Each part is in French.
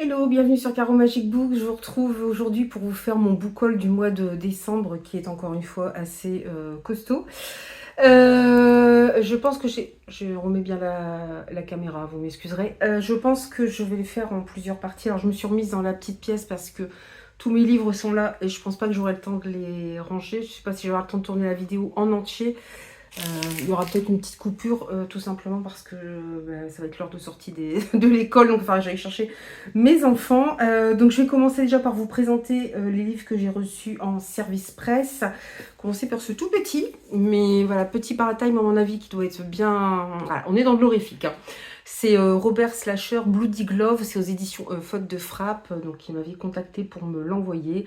Hello, bienvenue sur Caro Magic Book. Je vous retrouve aujourd'hui pour vous faire mon book haul du mois de décembre qui est encore une fois assez costaud. Je pense que je remets bien la caméra, vous m'excuserez. Je pense que je vais le faire en plusieurs parties. Alors je me suis remise dans la petite pièce parce que tous mes livres sont là et je pense pas que j'aurai le temps de les ranger. Je sais pas si j'aurai le temps de tourner la vidéo en entier. Il y aura peut-être une petite coupure, tout simplement parce que ça va être l'heure de sortie de l'école, donc enfin j'allais chercher mes enfants. Donc je vais commencer déjà par vous présenter les livres que j'ai reçus en service presse. Commencer par ce tout petit, mais voilà, petit par taille, mais à mon avis qui doit être bien... Voilà, on est dans de l'horrifique, hein. C'est Robert Slasher, Bloody Glove, c'est aux éditions Faute de Frappe, donc il m'avait contacté pour me l'envoyer.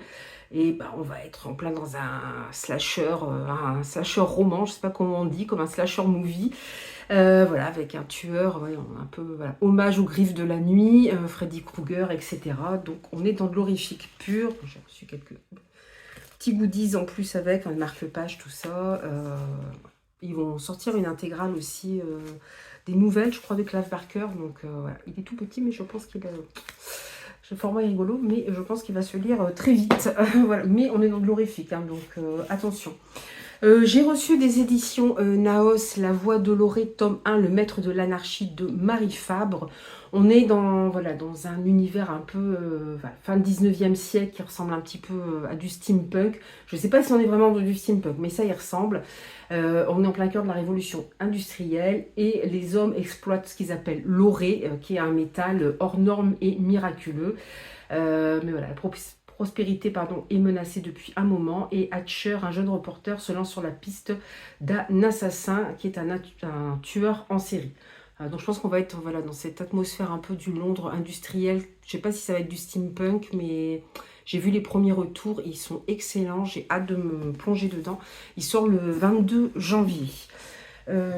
Et bah, on va être en plein dans un slasher roman, je sais pas comment on dit, comme un slasher movie. Voilà, avec un tueur, ouais, un peu voilà, hommage aux griffes de la nuit, Freddy Krueger, etc. Donc on est dans de l'horrifique pur. J'ai reçu quelques petits goodies en plus avec, un marque-page, tout ça. Ils vont sortir une intégrale aussi, des nouvelles, je crois, de Clive Barker. Donc voilà, il est tout petit, mais je pense qu'il a... Le format est rigolo, mais je pense qu'il va se lire très vite. Voilà. Mais on est dans de l'horrifique, hein, donc attention. J'ai reçu des éditions Naos, La Voix Dolorée, tome 1, Le Maître de l'Anarchie de Marie Fabre. On est dans, voilà, dans un univers un peu voilà, fin 19e siècle qui ressemble un petit peu à du steampunk. Je ne sais pas si on est vraiment dans du steampunk, mais ça y ressemble. On est en plein cœur de la révolution industrielle et les hommes exploitent ce qu'ils appellent l'oré, qui est un métal hors norme et miraculeux. Mais voilà, la prospérité est menacée depuis un moment et Hatcher, un jeune reporter, se lance sur la piste d'un assassin qui est un tueur en série. Donc je pense qu'on va être voilà, dans cette atmosphère un peu du Londres industriel. Je ne sais pas si ça va être du steampunk, mais j'ai vu les premiers retours, ils sont excellents, j'ai hâte de me plonger dedans. Il sort le 22 janvier.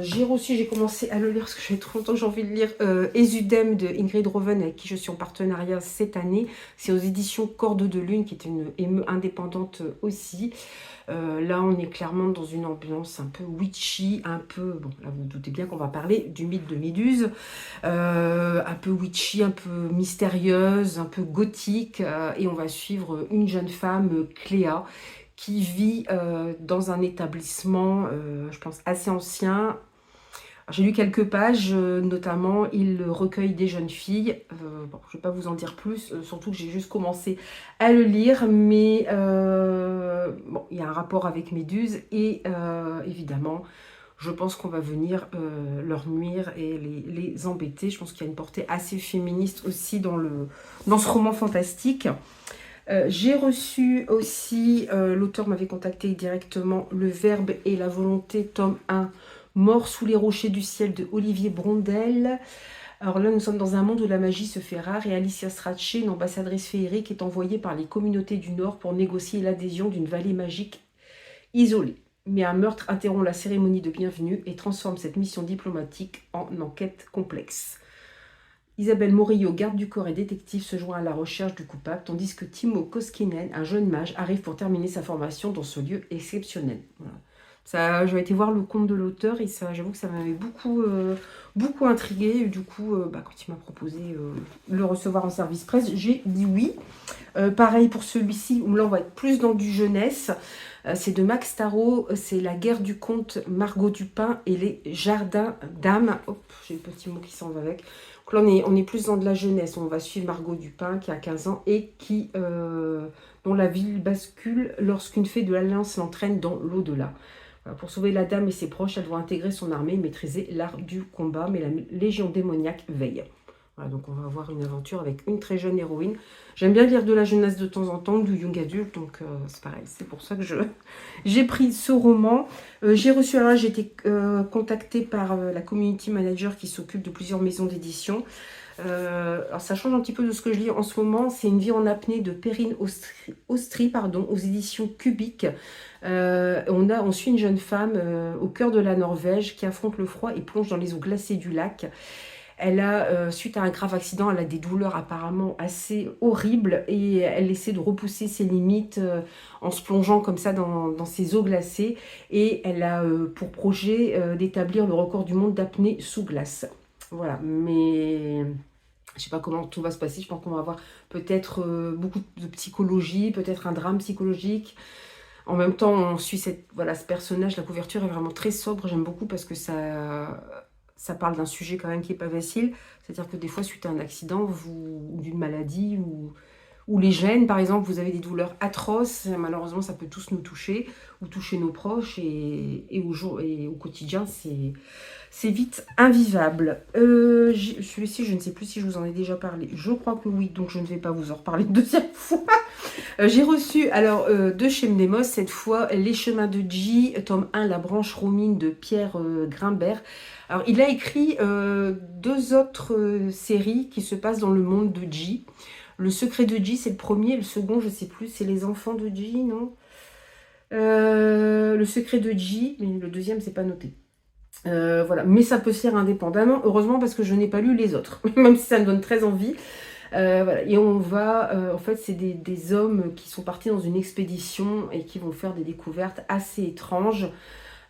J'ai commencé à le lire parce que j'avais trop longtemps que j'ai envie de lire Esudem de Ingrid Roven avec qui je suis en partenariat cette année. C'est aux éditions Corde de Lune qui est une ME indépendante aussi. Là on est clairement dans une ambiance un peu witchy, un peu, bon là vous, vous doutez bien qu'on va parler du mythe de Méduse, un peu witchy, un peu mystérieuse, un peu gothique, et on va suivre une jeune femme, Cléa, qui vit dans un établissement, je pense, assez ancien. J'ai lu quelques pages, notamment, il recueille des jeunes filles. Bon, je ne vais pas vous en dire plus, surtout que j'ai juste commencé à le lire, mais bon, il y a un rapport avec Méduse et évidemment, je pense qu'on va venir leur nuire et les embêter. Je pense qu'il y a une portée assez féministe aussi dans ce roman fantastique. J'ai reçu aussi, l'auteur m'avait contacté directement, Le Verbe et la Volonté, tome 1, Mort sous les rochers du ciel de Olivier Brondel. Alors là, nous sommes dans un monde où la magie se fait rare et Alicia Strachey, une ambassadrice féerique, est envoyée par les communautés du Nord pour négocier l'adhésion d'une vallée magique isolée. Mais un meurtre interrompt la cérémonie de bienvenue et transforme cette mission diplomatique en enquête complexe. Isabelle Morillo, garde du corps et détective, se joint à la recherche du coupable, tandis que Timo Koskinen, un jeune mage, arrive pour terminer sa formation dans ce lieu exceptionnel. Voilà. Ça, j'ai été voir le compte de l'auteur et ça, j'avoue que ça m'avait beaucoup intriguée. Du coup, quand il m'a proposé de le recevoir en service presse, j'ai dit oui. Pareil pour celui-ci, où là on va être plus dans du jeunesse. C'est de Max Tarot, c'est La guerre du comte Margot Dupin et les jardins d'âme. Hop, j'ai le petit mot qui s'en va avec. Donc là on est plus dans de la jeunesse. On va suivre Margot Dupin qui a 15 ans et dont la vie bascule lorsqu'une fée de l'Alliance l'entraîne dans l'au-delà. Voilà, pour sauver la dame et ses proches, elle doit intégrer son armée et maîtriser l'art du combat, mais la légion démoniaque veille. Voilà, donc on va avoir une aventure avec une très jeune héroïne. J'aime bien lire de la jeunesse de temps en temps, du young adulte, donc c'est pareil. C'est pour ça que j'ai pris ce roman. J'ai été contactée par la community manager qui s'occupe de plusieurs maisons d'édition. Alors ça change un petit peu de ce que je lis en ce moment. C'est Une vie en apnée de Perrine Austri, aux éditions Cubique. On suit une jeune femme au cœur de la Norvège qui affronte le froid et plonge dans les eaux glacées du lac. Elle a, suite à un grave accident, elle a des douleurs apparemment assez horribles et elle essaie de repousser ses limites en se plongeant comme ça dans ces eaux glacées. Et elle a pour projet d'établir le record du monde d'apnée sous glace. Voilà, mais Je sais pas comment tout va se passer. Je pense qu'on va avoir peut-être beaucoup de psychologie, peut-être un drame psychologique. En même temps, on suit voilà, ce personnage. La couverture est vraiment très sobre. J'aime beaucoup parce que ça parle d'un sujet quand même qui n'est pas facile. C'est-à-dire que des fois, suite à un accident ou d'une maladie ou les gènes, par exemple, vous avez des douleurs atroces. Malheureusement, ça peut tous nous toucher ou toucher nos proches. Et au quotidien, c'est vite invivable. Celui-ci, je ne sais plus si je vous en ai déjà parlé. Je crois que oui, donc je ne vais pas vous en reparler une deuxième fois. J'ai reçu, alors, de chez Mnemos, cette fois, Les Chemins de Ji, tome 1, La branche romine de Pierre Grimbert. Alors, il a écrit 2 autres séries qui se passent dans le monde de Ji. Le secret de Ji, c'est le premier. Le second, je ne sais plus, c'est Les enfants de Ji, non Le secret de Ji, mais le deuxième, c'est pas noté. Voilà, mais ça peut se faire indépendamment, heureusement parce que je n'ai pas lu les autres, même si ça me donne très envie. Voilà. Et on va, en fait, c'est des hommes qui sont partis dans une expédition et qui vont faire des découvertes assez étranges.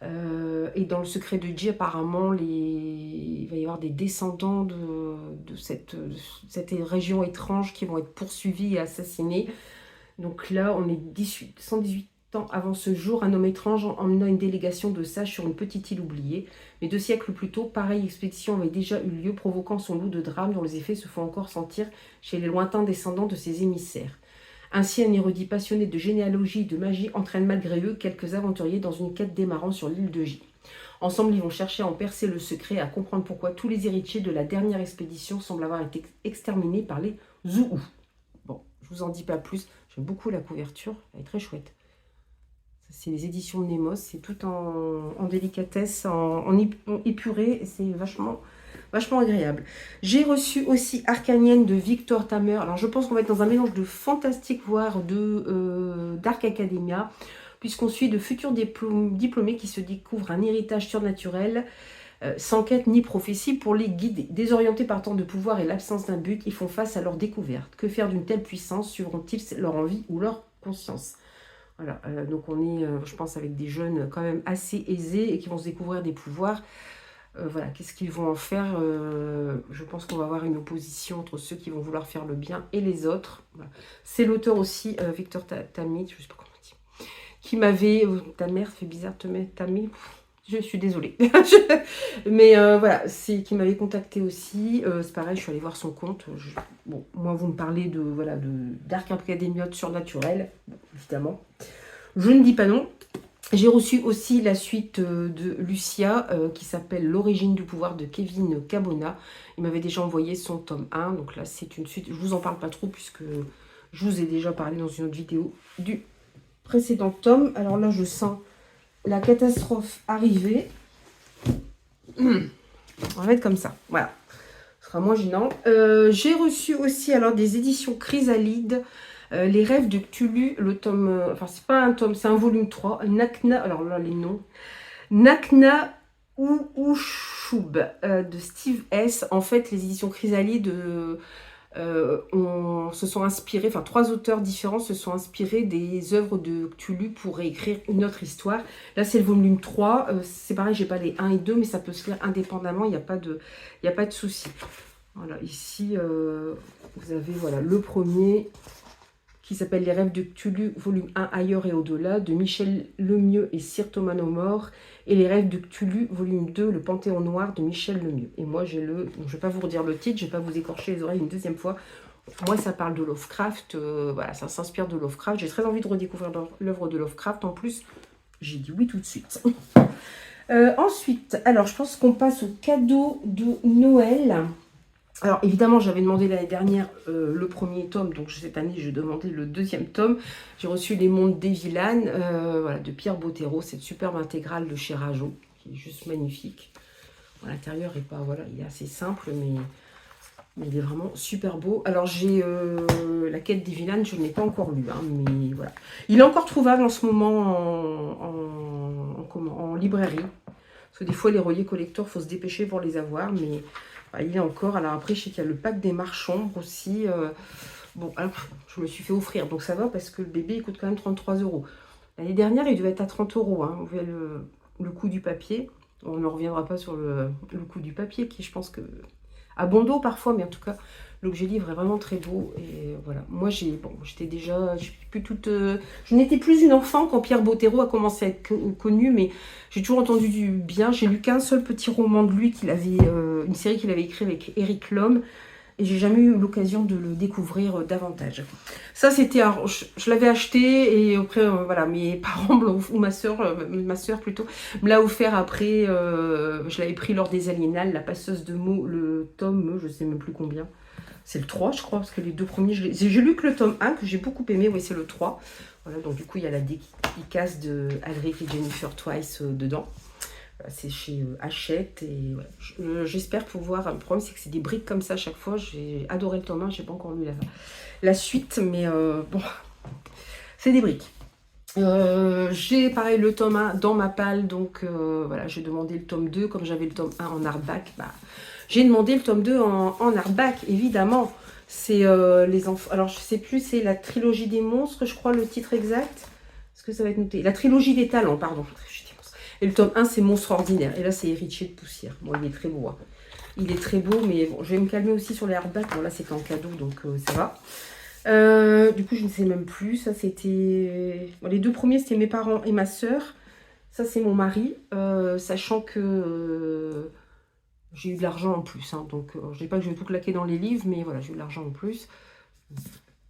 Et dans le secret de Ji, apparemment, il va y avoir des descendants de cette région étrange qui vont être poursuivis et assassinés. Donc là, on est 118 ans avant ce jour, un homme étrange emmena une délégation de sages sur une petite île oubliée. Mais 2 siècles plus tôt, pareille expédition avait déjà eu lieu, provoquant son lot de drames dont les effets se font encore sentir chez les lointains descendants de ses émissaires. Ainsi, un érudit passionné de généalogie et de magie entraîne malgré eux quelques aventuriers dans une quête démarrant sur l'île de J. Ensemble, ils vont chercher à en percer le secret et à comprendre pourquoi tous les héritiers de la dernière expédition semblent avoir été exterminés par les Zouhou. Bon, je vous en dis pas plus. J'aime beaucoup la couverture, elle est très chouette. C'est les éditions Nemos, c'est tout en délicatesse, en épuré, c'est vachement agréable. J'ai reçu aussi Arcanienne de Victor Tamer. Alors je pense qu'on va être dans un mélange de fantastique, voire de Dark Academia, puisqu'on suit de futurs diplômés qui se découvrent un héritage surnaturel, sans quête ni prophétie pour les guider. Désorientés par tant de pouvoir et l'absence d'un but, ils font face à leur découverte. Que faire d'une telle puissance? Suivront-ils leur envie ou leur conscience? Voilà, donc on est, je pense, avec des jeunes quand même assez aisés et qui vont se découvrir des pouvoirs. Voilà, qu'est-ce qu'ils vont en faire? Je pense qu'on va avoir une opposition entre ceux qui vont vouloir faire le bien et les autres. Voilà. C'est l'auteur aussi, Victor Tami, je ne sais pas comment on dit, qui m'avait... ta mère fait bizarre, Tami, je suis désolée. Mais voilà, c'est qui m'avait contacté aussi. C'est pareil, je suis allée voir son compte. Bon, moi, vous me parlez de Dark Academia surnaturel, bon, évidemment. Je ne dis pas non. J'ai reçu aussi la suite de Lucia, qui s'appelle L'origine du pouvoir de Kevin Cabona. Il m'avait déjà envoyé son tome 1. Donc là, c'est une suite. Je vous en parle pas trop puisque je vous ai déjà parlé dans une autre vidéo du précédent tome. Alors là, je sens la catastrophe arriver. On va mettre comme ça. Voilà. Ce sera moins gênant. J'ai reçu aussi alors des éditions Chrysalide. Les rêves de Cthulhu, le tome... enfin, c'est pas un tome, c'est un volume 3. Nakna... Alors là, les noms. Nakna Oushub de Steve S. En fait, les éditions Chrysalide se sont inspirés, enfin 3 auteurs différents se sont inspirés des œuvres de Cthulhu pour réécrire une autre histoire. Là, c'est le volume 3. C'est pareil, j'ai pas les 1 et 2, mais ça peut se lire indépendamment, il n'y a pas de souci. Voilà, ici, vous avez voilà, le premier qui s'appelle Les rêves de Cthulhu, volume 1, Ailleurs et au-delà, de Michel Lemieux et Cyr Thomas Mort, et Les rêves de Cthulhu, volume 2, Le Panthéon noir de Michel Lemieux. Et moi, j'ai le... Donc, je ne vais pas vous redire le titre, je ne vais pas vous écorcher les oreilles une deuxième fois. Moi, ça parle de Lovecraft, voilà, ça s'inspire de Lovecraft. J'ai très envie de redécouvrir l'œuvre de Lovecraft. En plus, j'ai dit oui tout de suite. Ensuite, alors, je pense qu'on passe au cadeau de Noël. Alors évidemment, j'avais demandé l'année dernière le premier tome, donc cette année j'ai demandé le 2e tome. J'ai reçu Les Mondes des Vilanes, voilà, de Pierre Bottero, cette superbe intégrale de chez Rajo, qui est juste magnifique. Bon, l'intérieur est pas, voilà, il est assez simple, mais il est vraiment super beau. Alors j'ai La Quête des Vilanes, je ne l'ai pas encore lu, hein, mais voilà. Il est encore trouvable en ce moment en librairie, parce que des fois les reliés collecteurs, il faut se dépêcher pour les avoir, mais... il est encore. Alors après, je sais qu'il y a le pack des marchands aussi. Bon, alors, je me suis fait offrir, donc ça va parce que le bébé il coûte quand même 33 €. L'année dernière, il devait être à 30 €. Hein. On voit le coût du papier. On ne reviendra pas sur le coût du papier, qui je pense que... à bon dos parfois, mais en tout cas, L'objet livre est vraiment très beau. Et voilà, moi j'étais déjà, je suis plus toute, je n'étais plus une enfant quand Pierre Bottero a commencé à être connu, mais j'ai toujours entendu du bien. J'ai lu qu'un seul petit roman de lui, une série qu'il avait écrit avec Eric Lhomme, et j'ai jamais eu l'occasion de le découvrir davantage. Ça, je l'avais acheté, et après, voilà, mes parents ou ma soeur plutôt, me l'a offert après. Je l'avais pris lors des Aliénales, La passeuse de mots, le tome, je sais même plus combien. C'est le 3, je crois, parce que les deux premiers, j'ai lu que le tome 1, que j'ai beaucoup aimé, oui, c'est le 3. Voilà, donc du coup, il y a la dédicace de Alric et Jennifer Twice dedans. Voilà, c'est chez Hachette, et voilà. J'espère pouvoir... Le problème, c'est que c'est des briques comme ça à chaque fois. J'ai adoré le tome 1, j'ai pas encore lu la suite, mais bon, c'est des briques. J'ai pareil le tome 1 dans ma palle, donc voilà, j'ai demandé le tome 2, comme j'avais le tome 1 en hardback, bah, j'ai demandé le tome 2 en hardback, évidemment. C'est les enfants. Alors je sais plus, c'est la trilogie des monstres, je crois le titre exact. Est-ce que ça va être noté? La trilogie des talents, pardon. Et le tome 1, c'est Monstre ordinaire. Et là, c'est Héritier de poussière. Bon, il est très beau. Hein. Il est très beau, mais bon, je vais me calmer aussi sur les hardbacks. Bon, là, c'est en cadeau, donc ça va. Du coup, je ne sais même plus. Ça, c'était... Bon, les deux premiers, c'était mes parents et ma sœur. Ça, c'est mon mari. Sachant que j'ai eu de l'argent en plus. Hein, donc, je ne dis pas que je vais tout claquer dans les livres, mais voilà, j'ai eu de l'argent en plus.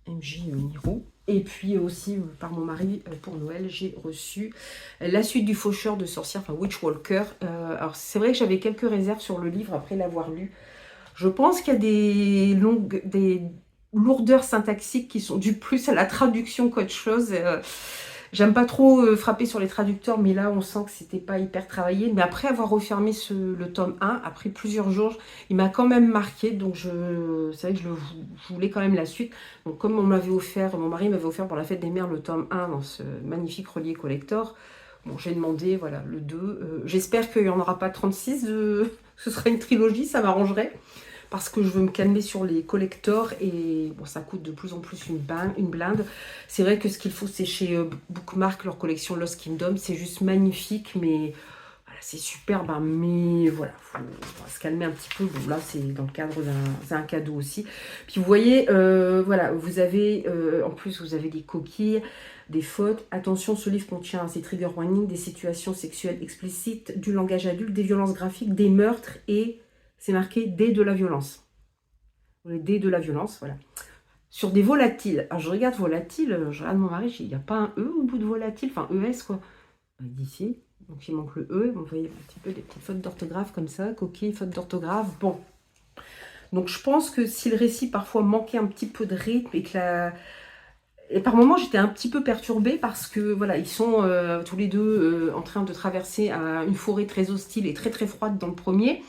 MJ Miro. Et puis aussi, par mon mari, pour Noël, j'ai reçu la suite du Faucheur de sorcières, enfin Witchwalker. Alors, c'est vrai que j'avais quelques réserves sur le livre après l'avoir lu. Je pense qu'il y a des lourdeurs syntaxiques qui sont dues plus à la traduction qu'autre chose. J'aime pas trop frapper sur les traducteurs, mais là, on sent que c'était pas hyper travaillé. Mais après avoir refermé le tome 1, après plusieurs jours, il m'a quand même marqué. Donc, c'est vrai que je voulais quand même la suite. Donc, comme mon mari m'avait offert pour la fête des mères le tome 1 dans ce magnifique relié collector, bon, j'ai demandé, voilà, le 2. J'espère qu'il n'y en aura pas 36. Ce sera une trilogie, ça m'arrangerait. Parce que je veux me calmer sur les collectors et bon, ça coûte de plus en plus une blinde. C'est vrai que ce qu'il faut, c'est chez Bookmark, leur collection Lost Kingdom, c'est juste magnifique, mais voilà, c'est superbe, hein, mais voilà, faut se calmer un petit peu. Bon, là, c'est dans le cadre d'un cadeau aussi. Puis vous voyez, voilà, vous avez, en plus, vous avez des coquilles, des fautes. Attention, ce livre contient ces trigger warnings, des situations sexuelles explicites, du langage adulte, des violences graphiques, des meurtres et... C'est marqué D de la violence. D de la violence, voilà. Sur des volatiles. Alors, je regarde volatile, je regarde mon mari, il n'y a pas un E au bout de volatile, enfin ES, quoi. D'ici, donc il manque le E. Vous voyez un petit peu des petites fautes d'orthographe comme ça, coquilles, fautes d'orthographe. Bon. Donc, je pense que si le récit parfois manquait un petit peu de rythme et que Et par moments, j'étais un petit peu perturbée parce que, voilà, ils sont tous les deux en train de traverser une forêt très hostile et très très froide dans le premier.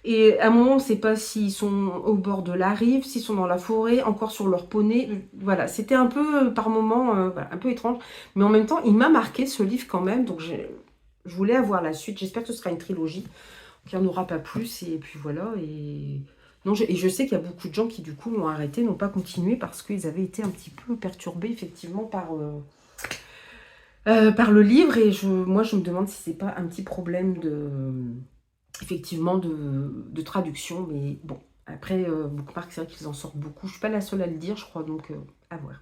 Et à un moment, on ne sait pas s'ils sont au bord de la rive, s'ils sont dans la forêt, encore sur leur poney. Voilà, c'était un peu, par moments, voilà, un peu étrange. Mais en même temps, il m'a marqué ce livre quand même. Donc, je voulais avoir la suite. J'espère que ce sera une trilogie, qu'il n'y en aura pas plus. Et puis voilà. Et, non, et je sais qu'il y a beaucoup de gens qui, du coup, l'ont arrêté, n'ont pas continué parce qu'ils avaient été un petit peu perturbés, effectivement, par le livre. Et moi, je me demande si c'est pas un petit problème effectivement de traduction, mais bon, après Bookmark, c'est vrai qu'ils en sortent beaucoup, je suis pas la seule à le dire, je crois, donc à voir.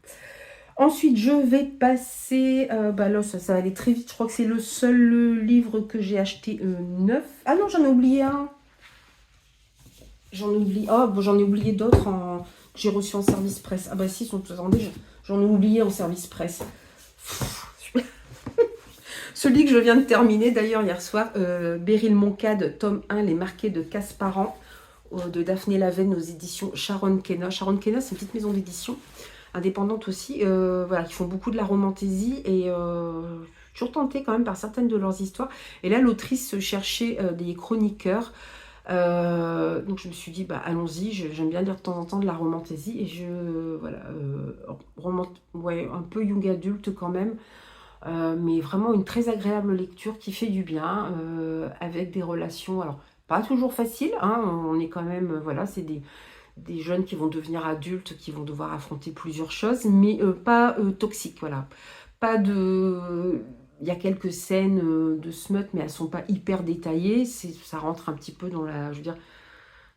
Ensuite, je vais passer, bah là, ça va aller très vite, je crois que c'est le seul livre que j'ai acheté neuf. Ah non, j'en ai oublié un. J'en ai oublié d'autres que j'ai reçus en service presse. Ah bah si, attendez, j'en ai oublié en service presse. Celui que je viens de terminer d'ailleurs hier soir, Beryl Moncade, tome 1, Les Marqués de Casparan, de Daphné Lavenne aux éditions Sharon Kenna. Sharon Kenna, c'est une petite maison d'édition, indépendante aussi, voilà, qui font beaucoup de la romantaisie et toujours tentée quand même par certaines de leurs histoires. Et là, l'autrice cherchait des chroniqueurs. Donc je me suis dit, bah allons-y, j'aime bien lire de temps en temps de la romantaisie et voilà, ouais, un peu young adulte quand même. Mais vraiment une très agréable lecture qui fait du bien, avec des relations, alors pas toujours faciles, hein, on est quand même, voilà, c'est des jeunes qui vont devenir adultes, qui vont devoir affronter plusieurs choses, mais pas toxiques, voilà. Pas de... Il y a quelques scènes de smut, mais elles sont pas hyper détaillées, ça rentre un petit peu dans je veux dire,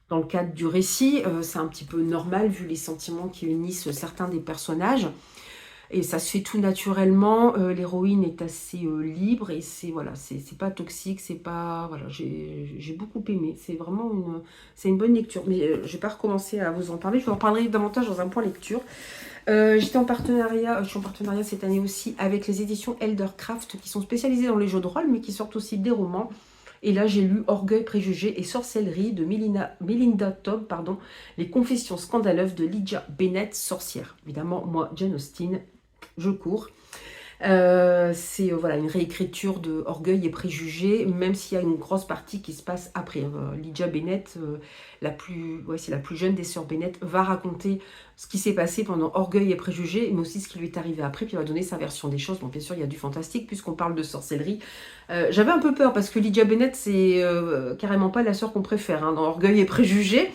dans le cadre du récit. C'est un petit peu normal vu les sentiments qui unissent certains des personnages. Et ça se fait tout naturellement. L'héroïne est assez libre et c'est voilà, c'est pas toxique, c'est pas voilà, j'ai beaucoup aimé. C'est vraiment une bonne lecture. Mais je vais pas recommencer à vous en parler. Je vous en parlerai davantage dans un point lecture. J'étais en partenariat, je suis en partenariat cette année aussi avec les éditions Eldercraft qui sont spécialisées dans les jeux de rôle mais qui sortent aussi des romans. Et là, j'ai lu Orgueil, préjugés et sorcellerie de Melinda Todd, pardon, les confessions scandaleuses de Lydia Bennett, sorcière. Évidemment, moi, Jane Austen, je cours. C'est voilà, une réécriture de Orgueil et préjugés, même s'il y a une grosse partie qui se passe après. Lydia Bennett, c'est la plus jeune des sœurs Bennett, va raconter ce qui s'est passé pendant Orgueil et préjugés, mais aussi ce qui lui est arrivé après, puis elle va donner sa version des choses. Bon, bien sûr, il y a du fantastique, puisqu'on parle de sorcellerie. J'avais un peu peur, parce que Lydia Bennett, c'est carrément pas la sœur qu'on préfère dans Orgueil et préjugés.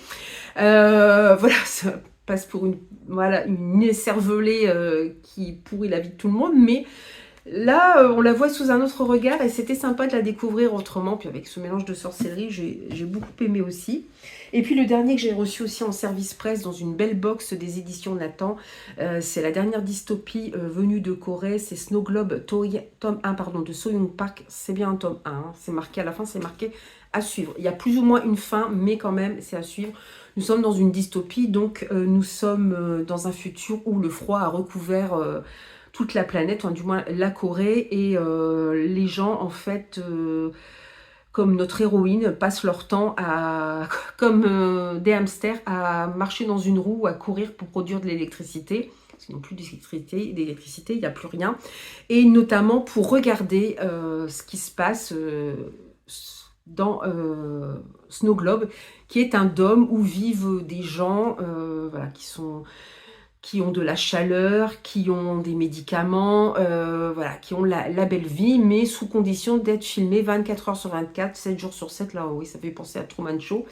Voilà, ça passe pour une écervelée qui pourrit la vie de tout le monde, mais là, on la voit sous un autre regard et c'était sympa de la découvrir autrement. Puis avec ce mélange de sorcellerie, j'ai beaucoup aimé aussi. Et puis le dernier que j'ai reçu aussi en service presse dans une belle box des éditions Nathan, c'est la dernière dystopie venue de Corée, c'est Snow Globe tome 1 pardon, de So Young Park. C'est bien un tome 1, c'est marqué à la fin, c'est marqué à suivre. Il y a plus ou moins une fin, mais quand même, c'est à suivre. Nous sommes dans une dystopie, donc nous sommes dans un futur où le froid a recouvert toute la planète, du moins la Corée, et les gens, en fait, comme notre héroïne, passent leur temps comme des hamsters, à marcher dans une roue, à courir pour produire de l'électricité. Parce qu'ils n'ont plus d'électricité, il n'y a plus rien. Et notamment pour regarder ce qui se passe dans Snow Globe, qui est un dôme où vivent des gens voilà, qui ont de la chaleur, qui ont des médicaments, voilà, qui ont la belle vie, mais sous condition d'être filmés 24 heures sur 24, 7 jours sur 7, là oui, ça fait penser à Truman Show.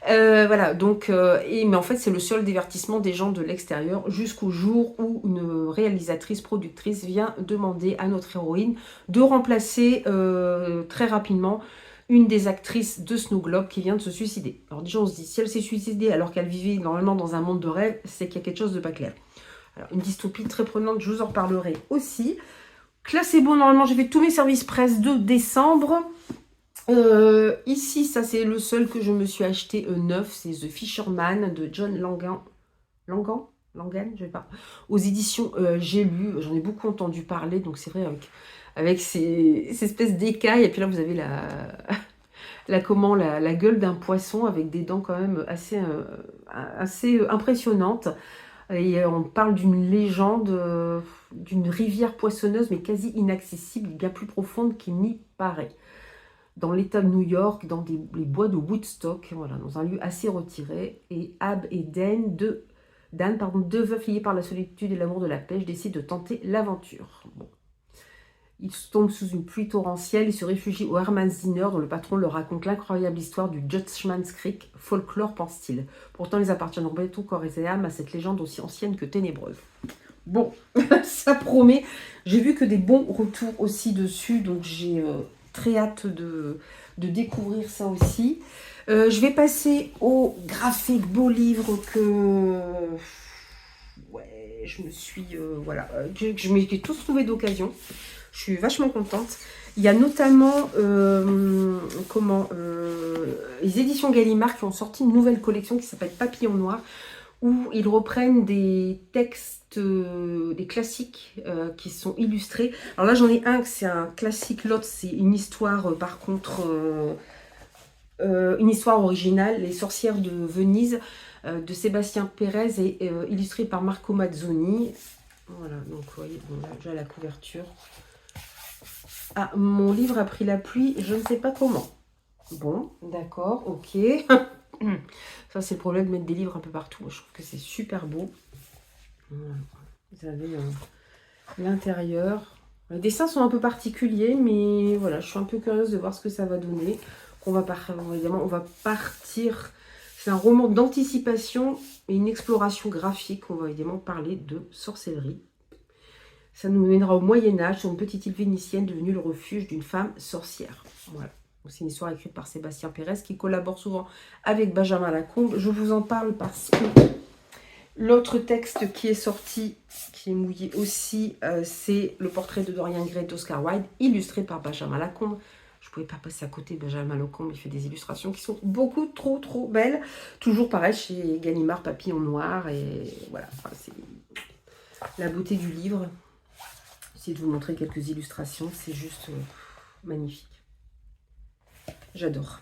Voilà, donc, mais en fait, c'est le seul divertissement des gens de l'extérieur jusqu'au jour où une réalisatrice, productrice vient demander à notre héroïne de remplacer très rapidement une des actrices de Snow Globe qui vient de se suicider. Alors déjà, on se dit, si elle s'est suicidée alors qu'elle vivait normalement dans un monde de rêve, c'est qu'il y a quelque chose de pas clair. Alors, une dystopie très prenante, je vous en reparlerai aussi. Classé bon, normalement, j'ai fait tous mes services presse de décembre. Ici, ça c'est le seul que je me suis acheté neuf, c'est The Fisherman de John Langan, je sais pas. Aux éditions J'ai lu, j'en ai beaucoup entendu parler, donc c'est vrai avec ces espèces d'écailles, et puis là vous avez la gueule d'un poisson avec des dents quand même assez impressionnantes. Et on parle d'une légende, d'une rivière poissonneuse, mais quasi inaccessible, bien plus profonde qu'il n'y paraît. Dans l'état de New York, dans les bois de Woodstock, voilà, dans un lieu assez retiré. Et Ab et deux veufs liés par la solitude et l'amour de la pêche, décident de tenter l'aventure. Bon. Ils tombent sous une pluie torrentielle et se réfugient au Herman's Dinner, dont le patron leur raconte l'incroyable histoire du Judgment's Creek, folklore pense-t-il. Pourtant, ils appartiennent en tout corps et âme à cette légende aussi ancienne que ténébreuse. Bon, ça promet. J'ai vu que des bons retours aussi dessus, donc j'ai très hâte de découvrir ça aussi. Je vais passer au graphique beau livre que je me suis que je m'ai tous trouvé d'occasion. Je suis vachement contente. Il y a notamment les éditions Gallimard qui ont sorti une nouvelle collection qui s'appelle Papillon Noir, où ils reprennent des textes, des classiques qui sont illustrés. Alors là, j'en ai un, c'est un classique, l'autre, c'est une histoire, par contre, une histoire originale, Les sorcières de Venise, de Sébastien Pérez, et illustré par Marco Mazzoni. Voilà, donc vous voyez, bon, là, déjà la couverture. Ah, mon livre a pris la pluie, je ne sais pas comment. Bon, d'accord, ok. Ça, c'est le problème de mettre des livres un peu partout. Je trouve que c'est super beau. Voilà. Vous avez l'intérieur. Les dessins sont un peu particuliers, mais voilà, je suis un peu curieuse de voir ce que ça va donner. Évidemment, on va partir. C'est un roman d'anticipation et une exploration graphique. On va évidemment parler de sorcellerie. Ça nous mènera au Moyen-Âge, sur une petite île vénitienne devenue le refuge d'une femme sorcière. Voilà. C'est une histoire écrite par Sébastien Pérez qui collabore souvent avec Benjamin Lacombe. Je vous en parle parce que l'autre texte qui est sorti, qui est mouillé aussi, c'est le portrait de Dorian Gray d'Oscar Wilde, illustré par Benjamin Lacombe. Je ne pouvais pas passer à côté. Benjamin Lacombe, il fait des illustrations qui sont beaucoup trop belles. Toujours pareil chez Gallimard, Papillon Noir. Et voilà, enfin, c'est la beauté du livre. J'essaie de vous montrer quelques illustrations. C'est juste magnifique. J'adore.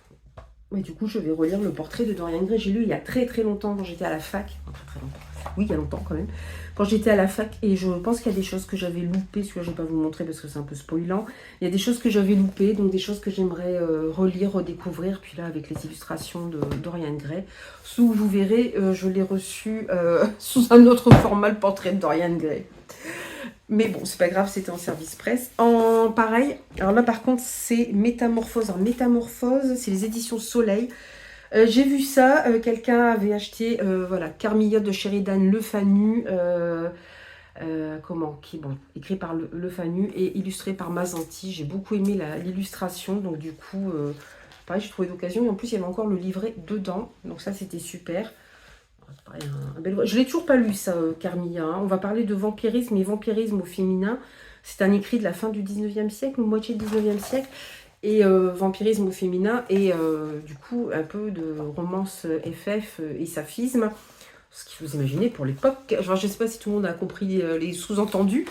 Mais du coup, je vais relire le portrait de Dorian Gray. J'ai lu il y a très longtemps quand j'étais à la fac. Enfin, très longtemps. Oui, il y a longtemps quand même. Quand j'étais à la fac, et je pense qu'il y a des choses que j'avais loupées. Celui-là, je ne vais pas vous montrer parce que c'est un peu spoilant. Il y a des choses que j'avais loupées, donc des choses que j'aimerais relire, redécouvrir. Puis là, avec les illustrations de Dorian Gray. Sous, vous verrez, je l'ai reçu sous un autre format, le portrait de Dorian Gray. Mais bon, c'est pas grave, c'était en service presse. En pareil, alors là par contre, c'est Métamorphose. Alors Métamorphose, c'est les éditions Soleil. J'ai vu ça, quelqu'un avait acheté, voilà, Carmilla de Sheridan Le Fanu, écrit par Le Fanu et illustré par Mazzanti. J'ai beaucoup aimé l'illustration, donc du coup, pareil, j'ai trouvé d'occasion. Et en plus, il y avait encore le livret dedans, donc ça, c'était super. Pareil, je l'ai toujours pas lu, ça, Carmilla. Hein. On va parler de vampirisme et vampirisme au féminin. C'est un écrit de la fin du 19e siècle, ou moitié du 19e siècle. Et vampirisme au féminin, et du coup, un peu de romance FF et saphisme. Ce qu'il faut imaginer pour l'époque. Genre, je ne sais pas si tout le monde a compris les sous-entendus.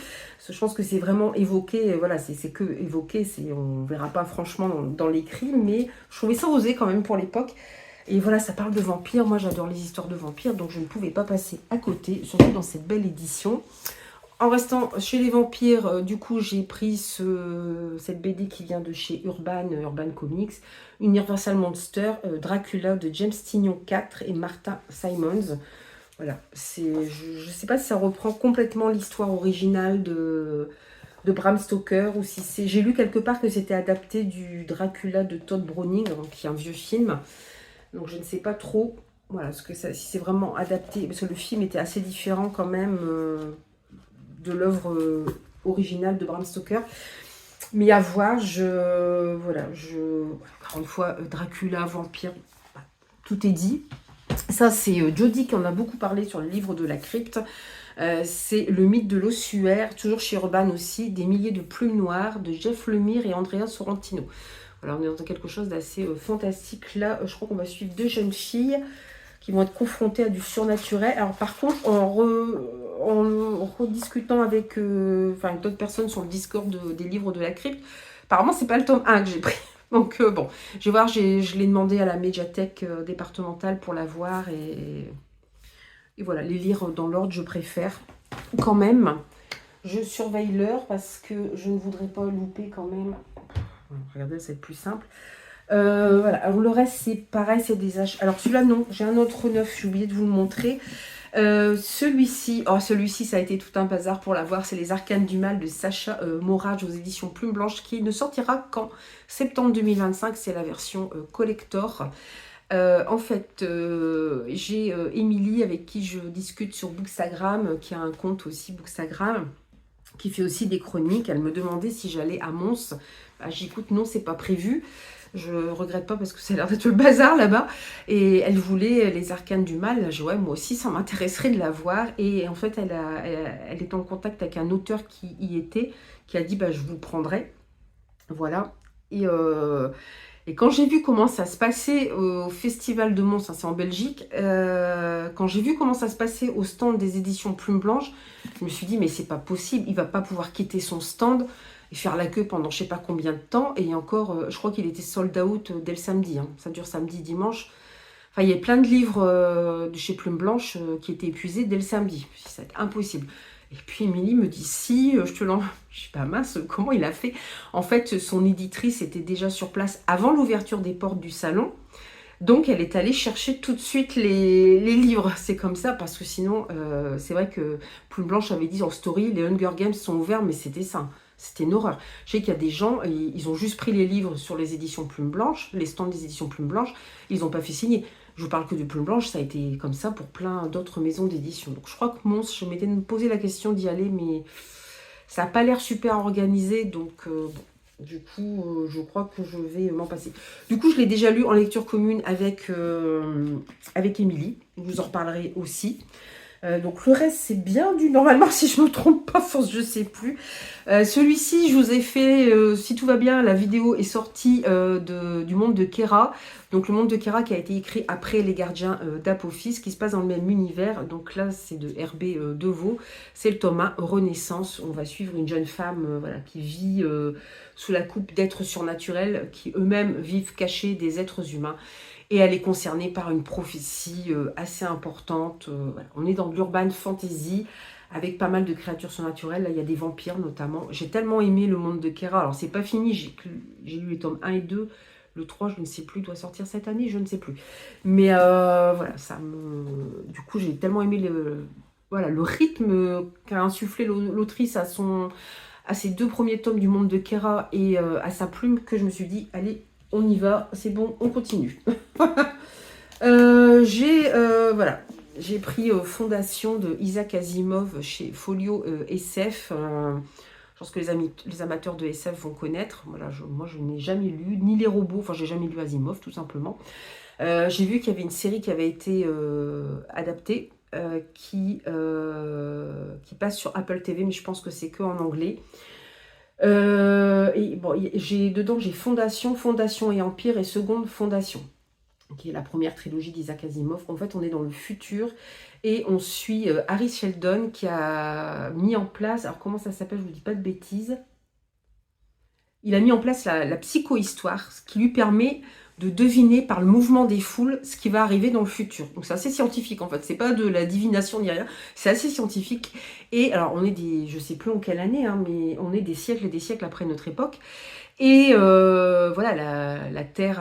Je pense que c'est vraiment évoqué, voilà, c'est que évoqué, on ne verra pas franchement dans l'écrit, mais je trouvais ça osé quand même pour l'époque. Et voilà, ça parle de vampires. Moi, j'adore les histoires de vampires, donc je ne pouvais pas passer à côté, surtout dans cette belle édition. En restant chez les vampires, du coup, j'ai pris cette BD qui vient de chez Urban Comics, Universal Monster, Dracula de James Tynion IV et Martin Simons. Voilà, je ne sais pas si ça reprend complètement l'histoire originale de Bram Stoker, ou si c'est... J'ai lu quelque part que c'était adapté du Dracula de Todd Browning, qui est un vieux film. Donc je ne sais pas trop, voilà, si c'est vraiment adapté, parce que le film était assez différent quand même de l'œuvre originale de Bram Stoker. Mais à voir, encore une fois, Dracula, vampire, tout est dit. Ça, c'est Jodie qui en a beaucoup parlé sur le livre de la crypte. C'est le mythe de l'ossuaire, toujours chez Urban aussi, des milliers de plumes noires, de Jeff Lemire et Andrea Sorrentino. Voilà, on est dans quelque chose d'assez fantastique. Là, je crois qu'on va suivre deux jeunes filles qui vont être confrontées à du surnaturel. Alors par contre, en rediscutant avec d'autres personnes sur le Discord des livres de la crypte, apparemment, c'est pas le tome 1 que j'ai pris. Donc bon, je vais voir, je l'ai demandé à la médiathèque départementale pour la voir. Et voilà, les lire dans l'ordre, je préfère quand même. Je surveille l'heure parce que je ne voudrais pas louper quand même. Regardez, c'est plus simple. Voilà, alors le reste c'est pareil, c'est des achats. Alors celui-là non, j'ai un autre neuf, j'ai oublié de vous le montrer. Celui-ci ça a été tout un bazar pour l'avoir, c'est Les Arcanes du Mal de Sacha Morage aux éditions Plume Blanche, qui ne sortira qu'en septembre 2025, c'est la version collector. En fait, j'ai Émilie avec qui je discute sur Bookstagram, qui a un compte aussi Bookstagram, qui fait aussi des chroniques. Elle me demandait si j'allais à Mons. Bah, j'écoute, non, c'est pas prévu. Je regrette pas parce que ça a l'air d'être le bazar là-bas. Et elle voulait Les Arcanes du Mal. Là, ouais, moi aussi, ça m'intéresserait de la voir. Et en fait, elle est en contact avec un auteur qui y était, qui a dit, bah, je vous prendrai. Voilà. Et quand j'ai vu comment ça se passait au Festival de Mons, hein, c'est en Belgique, quand j'ai vu comment ça se passait au stand des éditions Plume Blanche, je me suis dit, mais c'est pas possible, il va pas pouvoir quitter son stand et faire la queue pendant je sais pas combien de temps. Et encore, je crois qu'il était sold out dès le samedi, hein. Ça dure samedi, dimanche. Enfin, il y a plein de livres de chez Plume Blanche qui étaient épuisés dès le samedi. C'est impossible. Et puis Émilie me dit, si, je te l'envoie. Je suis pas mince, comment il a fait? En fait, son éditrice était déjà sur place avant l'ouverture des portes du salon. Donc, elle est allée chercher tout de suite les livres. C'est comme ça, parce que sinon, c'est vrai que Plume Blanche avait dit en story, les Hunger Games sont ouverts, mais c'était ça. C'était une horreur. Je sais qu'il y a des gens, ils ont juste pris les livres sur les éditions Plume Blanche, les stands des éditions Plume Blanche, ils n'ont pas fait signer. Je vous parle que de Plume Blanche, ça a été comme ça pour plein d'autres maisons d'édition. Donc je crois que Mons, je m'étais posé la question d'y aller, mais ça n'a pas l'air super organisé. Donc bon, Du coup, je crois que je vais m'en passer. Du coup, je l'ai déjà lu en lecture commune avec Émilie. Je vous en reparlerai aussi. Donc le reste, c'est bien du normalement, si je ne me trompe pas, force, je sais plus. Celui-ci, je vous ai fait, si tout va bien, la vidéo est sortie du monde de Kera. Donc le monde de Kera qui a été écrit après Les Gardiens d'Apophis, qui se passe dans le même univers. Donc là, c'est de Hervé Deveau. C'est le tome 1, Renaissance. On va suivre une jeune femme voilà, qui vit sous la coupe d'êtres surnaturels, qui eux-mêmes vivent cachés des êtres humains. Et elle est concernée par une prophétie assez importante. Voilà. On est dans de l'urban fantasy, avec pas mal de créatures surnaturelles. Là, il y a des vampires notamment. J'ai tellement aimé le monde de Kera. Alors, c'est pas fini. J'ai lu les tomes 1 et 2. Le 3, je ne sais plus, doit sortir cette année, je ne sais plus. Mais voilà, du coup, j'ai tellement aimé voilà, le rythme qu'a insufflé l'autrice à ses 2 premiers tomes du monde de Kera et à sa plume, que je me suis dit, allez, on y va, c'est bon, on continue. Voilà, j'ai pris Fondation de Isaac Asimov chez Folio SF. Je pense que les amateurs de SF vont connaître. Voilà, moi, je n'ai jamais lu, ni les robots, enfin, j'ai jamais lu Asimov, tout simplement. J'ai vu qu'il y avait une série qui avait été adaptée, qui passe sur Apple TV, mais je pense que c'est que en anglais. Et bon, dedans, j'ai Fondation, Fondation et Empire et Seconde Fondation, qui est la première trilogie d'Isaac Asimov. En fait, on est dans le futur et on suit Harry Sheldon qui a mis en place, alors comment ça s'appelle, je vous dis pas de bêtises, il a mis en place la psychohistoire, ce qui lui permet de deviner par le mouvement des foules ce qui va arriver dans le futur. Donc c'est assez scientifique en fait, c'est pas de la divination ni rien, c'est assez scientifique. Et alors on est je sais plus en quelle année, hein, mais on est des siècles et des siècles après notre époque. Et voilà, la Terre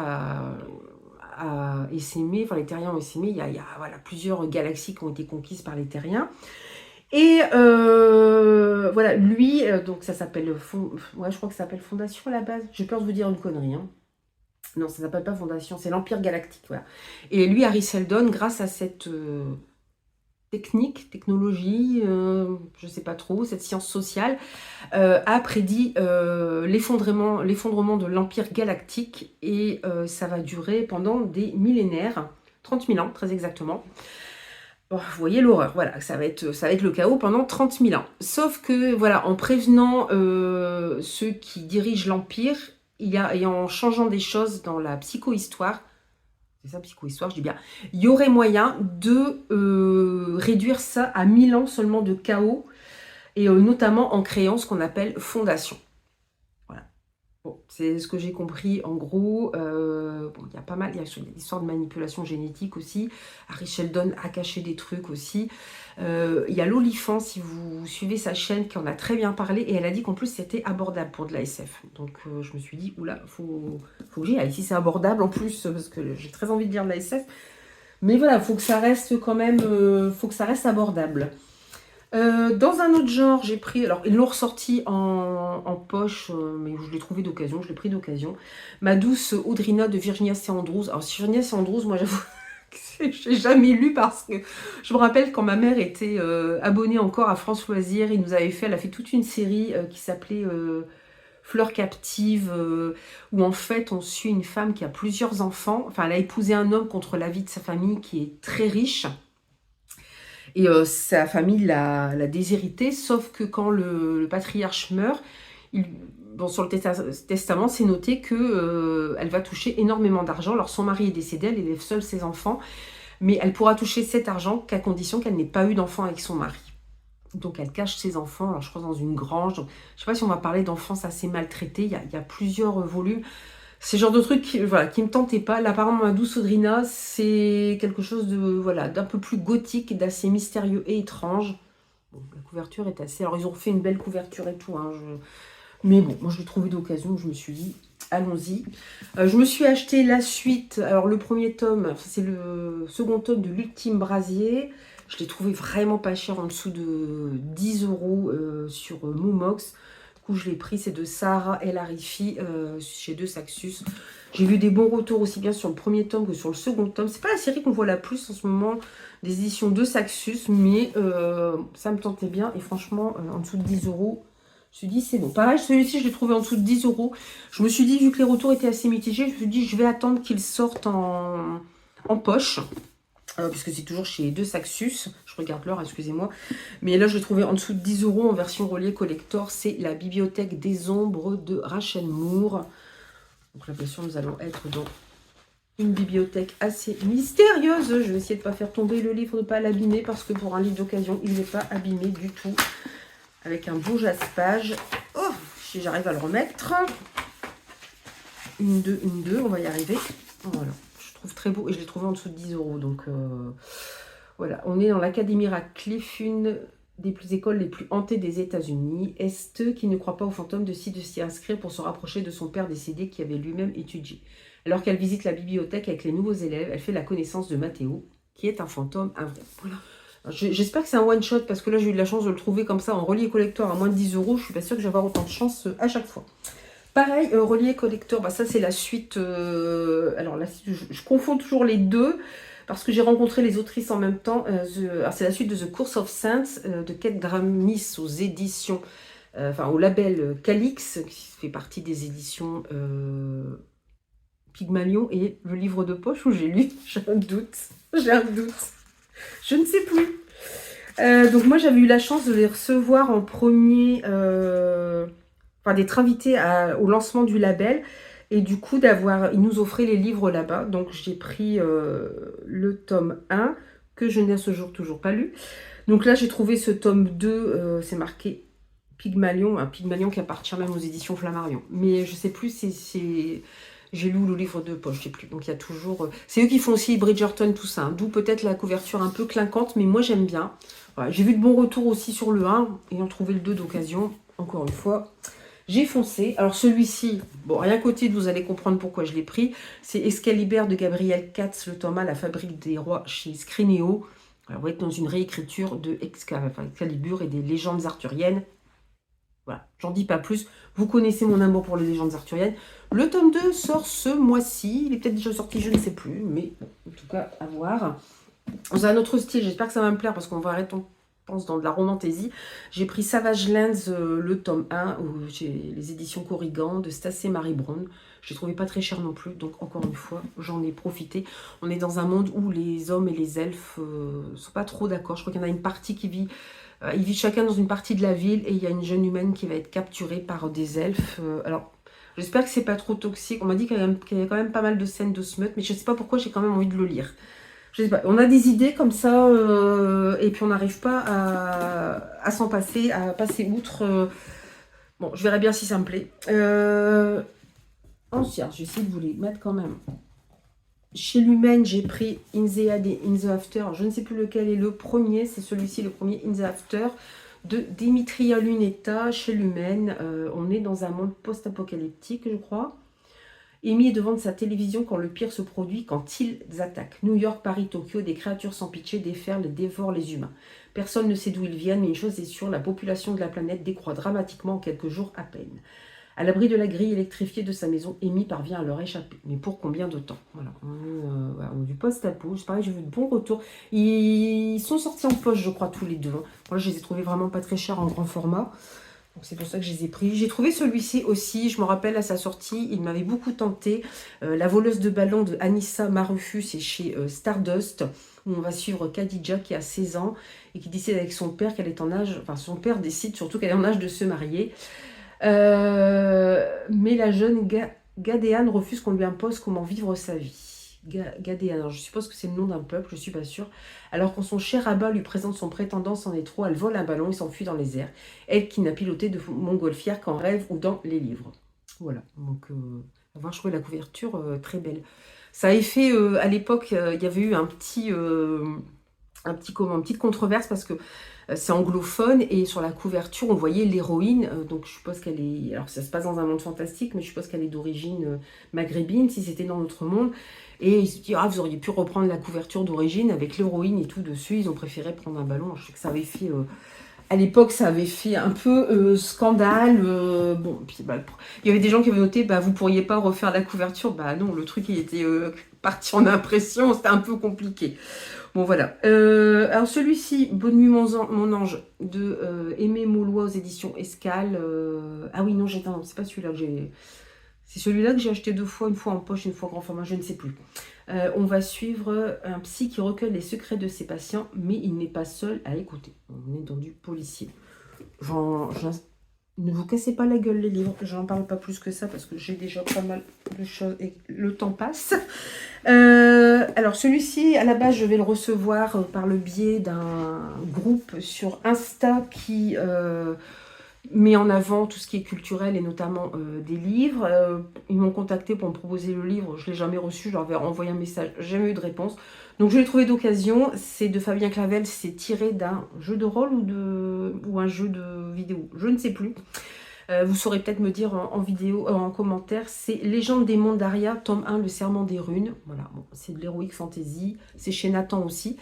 a essaimé, enfin les Terriens ont essaimé, il y a voilà, plusieurs galaxies qui ont été conquises par les Terriens. Et voilà, lui, donc ça s'appelle, ouais, je crois que ça s'appelle Fondation à la base. J'ai peur de vous dire une connerie, hein. Non, ça s'appelle pas Fondation, c'est l'Empire Galactique, voilà. Et lui, Harry Seldon, grâce à cette technologie, je sais pas trop, cette science sociale, a prédit l'effondrement de l'Empire Galactique, et ça va durer pendant des millénaires, 30 000 ans, très exactement. Oh, vous voyez l'horreur, voilà, ça va être le chaos pendant 30 000 ans. Sauf que, voilà, en prévenant ceux qui dirigent l'Empire, et en changeant des choses dans la psychohistoire, c'est ça, psychohistoire, je dis bien, il y aurait moyen de réduire ça à 1000 ans seulement de chaos, et notamment en créant ce qu'on appelle fondation. Voilà. Bon, c'est ce que j'ai compris en gros. Bon, il y a pas mal, il y a l'histoire de manipulation génétique aussi. Harry Sheldon a caché des trucs aussi. Il y a l'Olifant, si vous suivez sa chaîne, qui en a très bien parlé, et elle a dit qu'en plus c'était abordable pour de la SF. Donc je me suis dit, oula, faut que j'y aille. Si c'est abordable en plus, parce que j'ai très envie de lire de la SF. Mais voilà, faut que ça reste quand même, faut que ça reste abordable. Dans un autre genre, j'ai pris, alors ils l'ont ressorti en poche, mais je l'ai trouvé d'occasion, je l'ai pris d'occasion. Ma douce Audrina de Virginia C. Andrews. Alors Virginia C. Andrews, moi j'avoue que j'ai jamais lu, parce que je me rappelle quand ma mère était abonnée encore à France Loisirs, elle a fait toute une série qui s'appelait Fleurs captives, où en fait on suit une femme qui a plusieurs enfants. Enfin, elle a épousé un homme contre l'avis de sa famille qui est très riche. Et sa famille l'a déshéritée, sauf que quand le patriarche meurt, bon, sur le testament, c'est noté que elle va toucher énormément d'argent. Alors son mari est décédé, elle élève seule ses enfants, mais elle pourra toucher cet argent qu'à condition qu'elle n'ait pas eu d'enfant avec son mari. Donc elle cache ses enfants, alors je crois dans une grange. Donc, je ne sais pas si on va parler d'enfance assez maltraitée, il y a plusieurs volumes. C'est le genre de truc voilà, qui me tentait pas. Là, apparemment, ma douce Audrina, c'est quelque chose de voilà, d'un peu plus gothique, d'assez mystérieux et étrange. Bon, la couverture est assez... Alors, ils ont fait une belle couverture et tout, hein, mais bon, moi, je l'ai trouvé d'occasion, je me suis dit, allons-y. Je me suis acheté la suite. Alors, le premier tome, c'est le second tome de l'Ultime Brasier. Je l'ai trouvé vraiment pas cher, en dessous de 10 € sur Momox. Je l'ai pris, c'est de Sarah El Arifi chez De Saxus. J'ai vu des bons retours aussi bien sur le premier tome que sur le second tome. C'est pas la série qu'on voit la plus en ce moment des éditions De Saxus, mais ça me tentait bien, et franchement en dessous de 10 €, Je me suis dit, c'est bon. Pareil, celui-ci, je l'ai trouvé en dessous de 10 euros. Je me suis dit, vu que les retours étaient assez mitigés, je me suis dit, je vais attendre qu'ils sortent en poche. Parce que c'est toujours chez Deux Saxus. Je regarde l'heure, excusez-moi. Mais là, je l'ai trouvé en dessous de 10 euros en version reliée collector. C'est la Bibliothèque des Ombres de Rachel Moore. Donc là, bien sûr, nous allons être dans une bibliothèque assez mystérieuse. Je vais essayer de ne pas faire tomber le livre, de ne pas l'abîmer, parce que pour un livre d'occasion, il n'est pas abîmé du tout. Avec un beau jaspage. Oh, si j'arrive à le remettre. Une, deux, on va y arriver. Voilà, je trouve très beau et je l'ai trouvé en dessous de 10 euros. Donc voilà, on est dans l'Académie Radcliffe, une des écoles les plus hantées des États-Unis. Est qui ne croit pas aux fantômes décide de s'y inscrire pour se rapprocher de son père décédé qui avait lui-même étudié. Alors qu'elle visite la bibliothèque avec les nouveaux élèves, elle fait la connaissance de Matteo, qui est un fantôme, un vrai. Voilà. J'espère que c'est un one-shot, parce que là, j'ai eu de la chance de le trouver comme ça en relié collector à moins de 10 euros. Je suis pas sûre que je vais avoir autant de chance à chaque fois. Pareil, relié collector, bah ça c'est la suite. Alors là, je confonds toujours les deux, parce que j'ai rencontré les autrices en même temps. Alors c'est la suite de The Curse of Saints de Kate Gramis aux éditions, enfin au label Calix, qui fait partie des éditions Pygmalion, et le livre de poche où j'ai lu, j'ai un doute. Je ne sais plus. Donc moi j'avais eu la chance de les recevoir en premier, enfin d'être invitée au lancement du label, et du coup ils nous offraient les livres là-bas. Donc j'ai pris le tome 1 que je n'ai à ce jour toujours pas lu. Donc là j'ai trouvé ce tome 2, c'est marqué Pygmalion, un Pygmalion qui appartient même aux éditions Flammarion. Mais je sais plus si j'ai lu le livre de poche, je sais plus. Donc il y a toujours... c'est eux qui font aussi Bridgerton, tout ça. Hein. D'où peut-être la couverture un peu clinquante, mais moi j'aime bien. Voilà, j'ai vu de bons retours aussi sur le 1, ayant trouvé le 2 d'occasion. Encore une fois, j'ai foncé. Alors celui-ci, bon, rien qu'au titre, vous allez comprendre pourquoi je l'ai pris. C'est Excalibur de Gabriel Katz, le tome 1, La Fabrique des Rois, chez Scrinéo. Alors, vous êtes dans une réécriture de Excalibur et des légendes arthuriennes. Voilà, j'en dis pas plus. Vous connaissez mon amour pour les légendes arthuriennes. Le tome 2 sort ce mois-ci. Il est peut-être déjà sorti, je ne sais plus. Mais en tout cas, à voir. C'est un autre style. J'espère que ça va me plaire parce qu'on va arrêter, on pense, dans de la romantaisie. J'ai pris Savage Lands, le tome 1, où j'ai les éditions Corrigan de Stacey Marie Brown. Je l'ai trouvé pas très cher non plus. Donc, encore une fois, j'en ai profité. On est dans un monde où les hommes et les elfes sont pas trop d'accord. Je crois qu'il y en a une partie qui vit... ils vivent chacun dans une partie de la ville et il y a une jeune humaine qui va être capturée par des elfes. Alors, j'espère que c'est pas trop toxique. On m'a dit qu'il y a quand même pas mal de scènes de smut, mais je sais pas pourquoi j'ai quand même envie de le lire. Je sais pas. On a des idées comme ça et puis on n'arrive pas à s'en passer, à passer outre. Bon, je verrai bien si ça me plaît. Ensuite, je vais essayer de vous les mettre quand même. Chez Lumen, j'ai pris In the Head et In the After. Je ne sais plus lequel est le premier. C'est celui-ci, le premier, In the After, de Dimitria Lunetta. Chez Lumen, on est dans un monde post-apocalyptique, je crois. Amy est devant sa télévision quand le pire se produit, quand ils attaquent. New York, Paris, Tokyo, des créatures sans pitié déferlent et dévorent les humains. Personne ne sait d'où ils viennent, mais une chose est sûre, la population de la planète décroît dramatiquement en quelques jours à peine. À l'abri de la grille électrifiée de sa maison, Amy parvient à leur échapper. Mais pour combien de temps? Voilà, on est du post-apo. Pareil, j'ai vu de bons retours. Ils sont sortis en poche, je crois, tous les deux. Voilà, je les ai trouvés vraiment pas très chers en grand format. Donc c'est pour ça que je les ai pris. J'ai trouvé celui-ci aussi, je me rappelle à sa sortie, il m'avait beaucoup tenté. La voleuse de ballon de Anissa Marufus, c'est chez Stardust, où on va suivre Khadija qui a 16 ans et qui décide avec son père qu'elle est en âge, enfin son père décide surtout qu'elle est en âge de se marier. Mais la jeune Gadéane refuse qu'on lui impose comment vivre sa vie. Gadéane, alors je suppose que c'est le nom d'un peuple, je suis pas sûre. Alors quand son cher abat lui présente son prétendant sans est trop, elle vole un ballon et s'enfuit dans les airs. Elle qui n'a piloté de montgolfière qu'en rêve ou dans les livres. Voilà, donc avoir joué la couverture très belle. Ça avait fait à l'époque, il y avait eu une petite controverse parce que c'est anglophone et sur la couverture on voyait l'héroïne, donc je suppose qu'elle est, alors ça se passe dans un monde fantastique, mais je suppose qu'elle est d'origine maghrébine si c'était dans notre monde, et ils se disent, ah, vous auriez pu reprendre la couverture d'origine avec l'héroïne et tout dessus. Ils ont préféré prendre un ballon. Je sais que ça avait fait à l'époque, ça avait fait un peu scandale. Bon, puis bah, il y avait des gens qui avaient noté, bah vous pourriez pas refaire la couverture. Bah non, le truc il était parti en impression, c'était un peu compliqué. Bon, voilà. Alors, celui-ci, Bonne nuit, mon ange, de Aimé Maulois aux éditions Escale. Ah oui, non, non, c'est pas celui-là que j'ai... C'est celui-là que j'ai acheté 2 fois, une fois en poche, une fois en grand format, je ne sais plus. On va suivre un psy qui recueille les secrets de ses patients, mais il n'est pas seul à écouter. On est dans du policier. Ne vous cassez pas la gueule les livres, j'en parle pas plus que ça parce que j'ai déjà pas mal de choses et le temps passe. Alors celui-ci, à la base, je vais le recevoir par le biais d'un groupe sur Insta qui met en avant tout ce qui est culturel et notamment des livres. Ils m'ont contacté pour me proposer le livre, je ne l'ai jamais reçu, je leur avais envoyé un message, jamais eu de réponse. Donc je l'ai trouvé d'occasion, c'est de Fabien Clavel, c'est tiré d'un jeu de rôle ou un jeu de vidéo, je ne sais plus. Vous saurez peut-être me dire en vidéo, en commentaire, c'est Légende des mondes d'Aria, tome 1, Le Serment des runes. Voilà, bon, c'est de l'héroïque fantasy, c'est chez Nathan aussi.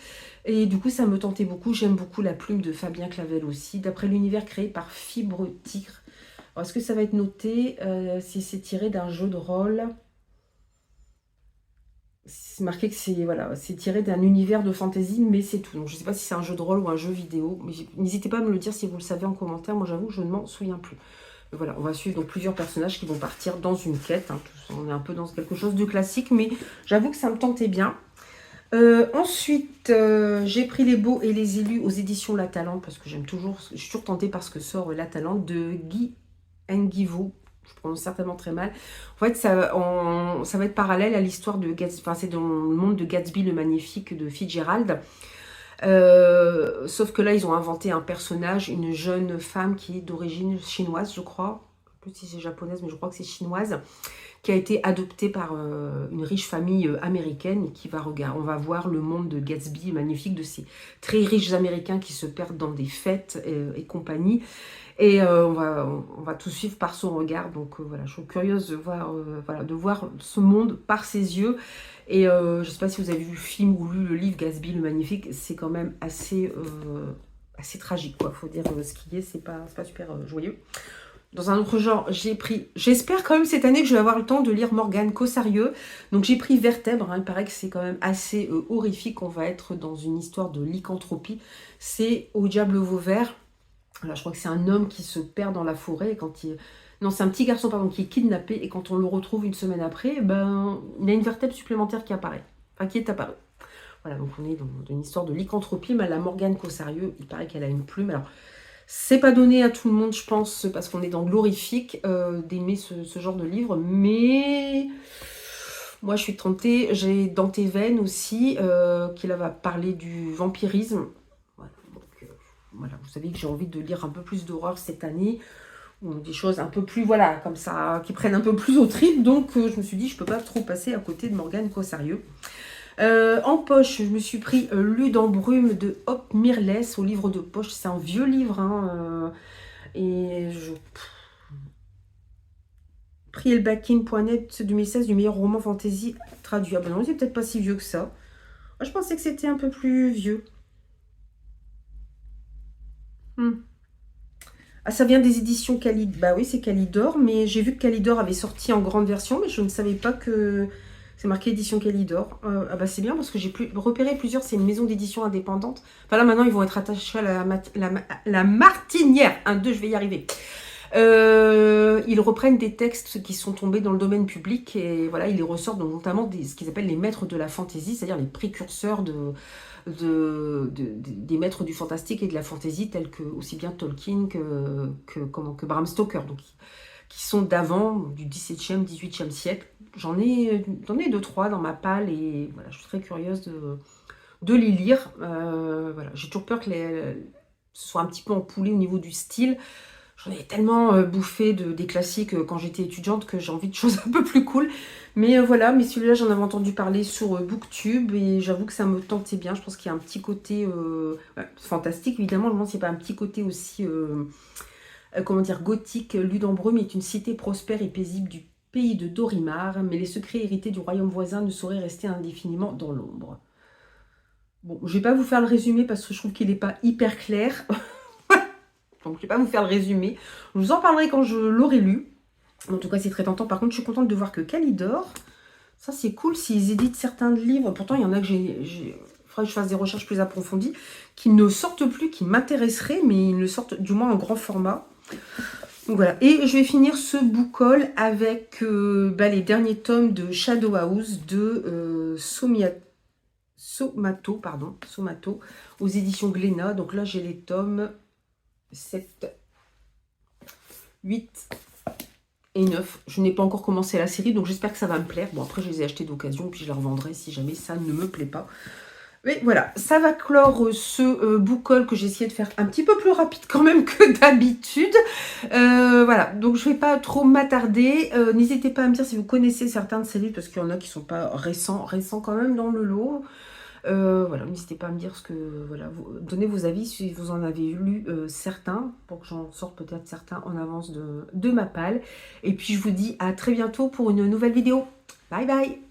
Et du coup, ça me tentait beaucoup, j'aime beaucoup la plume de Fabien Clavel aussi, d'après l'univers créé par Fibre Tigre. Alors, est-ce que ça va être noté si c'est tiré d'un jeu de rôle? C'est marqué que c'est voilà, tiré d'un univers de fantasy, mais c'est tout. Donc je ne sais pas si c'est un jeu de rôle ou un jeu vidéo. Mais n'hésitez pas à me le dire si vous le savez en commentaire. Moi j'avoue, je ne m'en souviens plus. Mais voilà, on va suivre donc plusieurs personnages qui vont partir dans une quête. Hein. On est un peu dans quelque chose de classique, mais j'avoue que ça me tentait bien. Ensuite, j'ai pris Les Beaux et les Élus aux éditions La Talente, parce que je suis toujours tentée par ce que sort La Talente de Guy Nguivo. Je prononce certainement très mal. En fait, ça va être parallèle à l'histoire de Gatsby. Enfin, c'est dans le monde de Gatsby le Magnifique de Fitzgerald. Sauf que là, ils ont inventé un personnage, une jeune femme qui est d'origine chinoise, je crois. Je ne sais pas si c'est japonaise, mais je crois que c'est chinoise, qui a été adoptée par une riche famille américaine et qui on va voir le monde de Gatsby magnifique, de ces très riches américains qui se perdent dans des fêtes et compagnie. Et on va tout suivre par son regard. Donc voilà, je suis curieuse de voir ce monde par ses yeux. Et je ne sais pas si vous avez vu le film ou lu le livre Gatsby le Magnifique, c'est quand même assez tragique, quoi. Faut dire ce qu'il y est, c'est pas super joyeux. Dans un autre genre, j'espère quand même cette année que je vais avoir le temps de lire Morgane Cossarieux. Donc j'ai pris Vertèbre, hein. Il paraît que c'est quand même assez horrifique. On va être dans une histoire de lycanthropie. C'est Au diable Vauvert. Là, je crois que c'est un homme qui se perd dans la forêt. Non, c'est un petit garçon pardon, qui est kidnappé. Et quand on le retrouve une semaine après, ben, il a une vertèbre supplémentaire qui apparaît. Enfin, qui est apparue. Voilà, donc on est dans une histoire de lycanthropie. Mais la Morgane Cossarieux, il paraît qu'elle a une plume. Alors, c'est pas donné à tout le monde, je pense, parce qu'on est dans l'horrifique, d'aimer ce genre de livre. Mais moi, je suis tentée. J'ai Dans tes veines aussi, qui là va parler du vampirisme. Voilà, vous savez que j'ai envie de lire un peu plus d'horreur cette année, ou des choses un peu plus, voilà, comme ça, qui prennent un peu plus au trip. Donc, je me suis dit, je peux pas trop passer à côté de Morgane Cossarieux. En poche, je me suis pris Lu dans brume de Hop Mirless au livre de poche. C'est un vieux livre, hein, et je... Prielbakin.net 2016 du meilleur roman fantasy traduit. Ah ben non, c'est peut-être pas si vieux que ça. Je pensais que c'était un peu plus vieux. Ah, ça vient des éditions Calidor. Bah oui, c'est Calidor, mais j'ai vu que Calidor avait sorti en grande version, mais je ne savais pas que c'est marqué édition Calidor. Ah bah c'est bien parce que j'ai repéré plusieurs, c'est une maison d'édition indépendante. Enfin là maintenant ils vont être attachés à la Martinière. 1, 2, je vais y arriver. Ils reprennent des textes qui sont tombés dans le domaine public et voilà, ils les ressortent donc, notamment ce qu'ils appellent les maîtres de la fantaisie, c'est-à-dire les précurseurs des maîtres du fantastique et de la fantasy, tels que aussi bien Tolkien que Bram Stoker, donc qui sont d'avant, du XVIIe, XVIIIe siècle. J'en ai 2-3 dans ma palle et voilà, je suis très curieuse de les lire. Voilà, j'ai toujours peur que ce soit un petit peu empoulé au niveau du style. J'en ai tellement bouffé des classiques quand j'étais étudiante que j'ai envie de choses un peu plus cool. Mais voilà, mais celui-là, j'en avais entendu parler sur Booktube et j'avoue que ça me tentait bien. Je pense qu'il y a un petit côté fantastique, évidemment. Je me demande s'il n'y a pas un petit côté aussi, comment dire, gothique. Lu dans brume est une cité prospère et paisible du pays de Dorimar, mais les secrets hérités du royaume voisin ne sauraient rester indéfiniment dans l'ombre. Bon, je vais pas vous faire le résumé parce que je trouve qu'il n'est pas hyper clair. Donc, je ne vais pas vous faire le résumé. Je vous en parlerai quand je l'aurai lu. En tout cas, c'est très tentant. Par contre, je suis contente de voir que Calidor, ça c'est cool s'ils éditent certains livres. Pourtant, il y en a que faudrait que je fasse des recherches plus approfondies, qui ne sortent plus, qui m'intéresseraient, mais ils ne sortent du moins en grand format. Donc voilà, et je vais finir ce book haul avec les derniers tomes de Shadow House de Somato, aux éditions Glénat. Donc là, j'ai les tomes 7, 8 et 9. Je n'ai pas encore commencé la série, donc j'espère que ça va me plaire. Bon, après, je les ai achetés d'occasion, puis je les revendrai si jamais ça ne me plaît pas. Mais voilà, ça va clore ce book haul que j'ai essayé de faire un petit peu plus rapide quand même que d'habitude. Voilà, donc je ne vais pas trop m'attarder. N'hésitez pas à me dire si vous connaissez certains de ces livres, parce qu'il y en a qui ne sont pas récents quand même dans le lot. Voilà, n'hésitez pas à me dire ce que... Voilà, donnez vos avis si vous en avez lu certains, pour que j'en sorte peut-être certains en avance de ma palle. Et puis je vous dis à très bientôt pour une nouvelle vidéo. Bye bye!